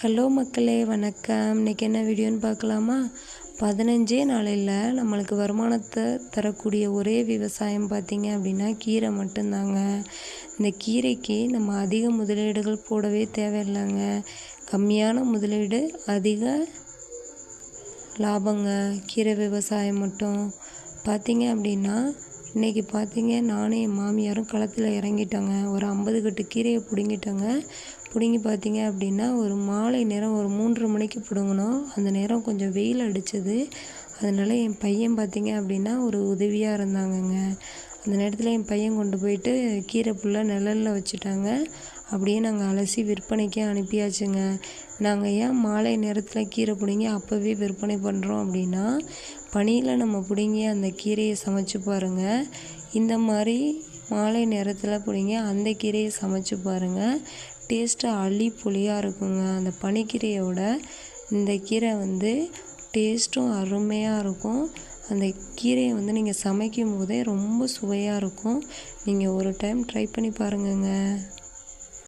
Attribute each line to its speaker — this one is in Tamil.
Speaker 1: ஹலோ மக்களே, வணக்கம். இன்றைக்கி என்ன வீடியோன்னு பார்க்கலாமா? 15 நாளையில் நம்மளுக்கு வருமானத்தை தரக்கூடிய ஒரே விவசாயம் பார்த்திங்க அப்படின்னா கீரை மட்டும்தாங்க. இந்த கீரைக்கு நம்ம அதிக முதலீடுகள் போடவே தேவையில்லைங்க. கம்மியான முதலீடு, அதிக லாபங்க. கீரை விவசாயம் மட்டும் பார்த்திங்க அப்படின்னா இன்றைக்கி பார்த்திங்க, நானும் என் மாமியாரும் களத்தில் இறங்கிட்டோங்க. ஒரு 50 கட்டு கீரையை பிடுங்கிட்டோங்க. பிடுங்கி பார்த்திங்க அப்படின்னா ஒரு மாலை நேரம் ஒரு 3 மணிக்கு பிடுங்கணும். அந்த நேரம் கொஞ்சம் வெயில் அடித்தது. அதனால் என் பையன் பார்த்திங்க அப்படின்னா ஒரு உதவியாக இருந்தாங்கங்க. அந்த நேரத்தில் என் பையன் கொண்டு போயிட்டு கீரை ஃபுல்லாக நிழலில் வச்சுட்டாங்க. அப்படியே நாங்கள் அலசி விற்பனைக்கே அனுப்பியாச்சுங்க. நாங்கள் ஏன் மாலை நேரத்தில் கீரை பிடுங்கி அப்போவே விற்பனை பண்ணுறோம் அப்படின்னா, பனியில் நம்ம பிடுங்கி அந்த கீரையை சமைச்சு பாருங்கள். இந்த மாதிரி மாலை நேரத்தில் பிடுங்கி அந்த கீரையை சமைச்சு பாருங்கள். டேஸ்ட்டு அள்ளி பொலியாக இருக்குங்க. அந்த பனிக்கீரையோட இந்த கீரை டேஸ்ட்டும் அருமையாக இருக்கும். அந்த கீரையை நீங்கள் சமைக்கும் போதே ரொம்ப சுவையாக இருக்கும். நீங்கள் ஒரு டைம் ட்ரை பண்ணி பாருங்கங்க.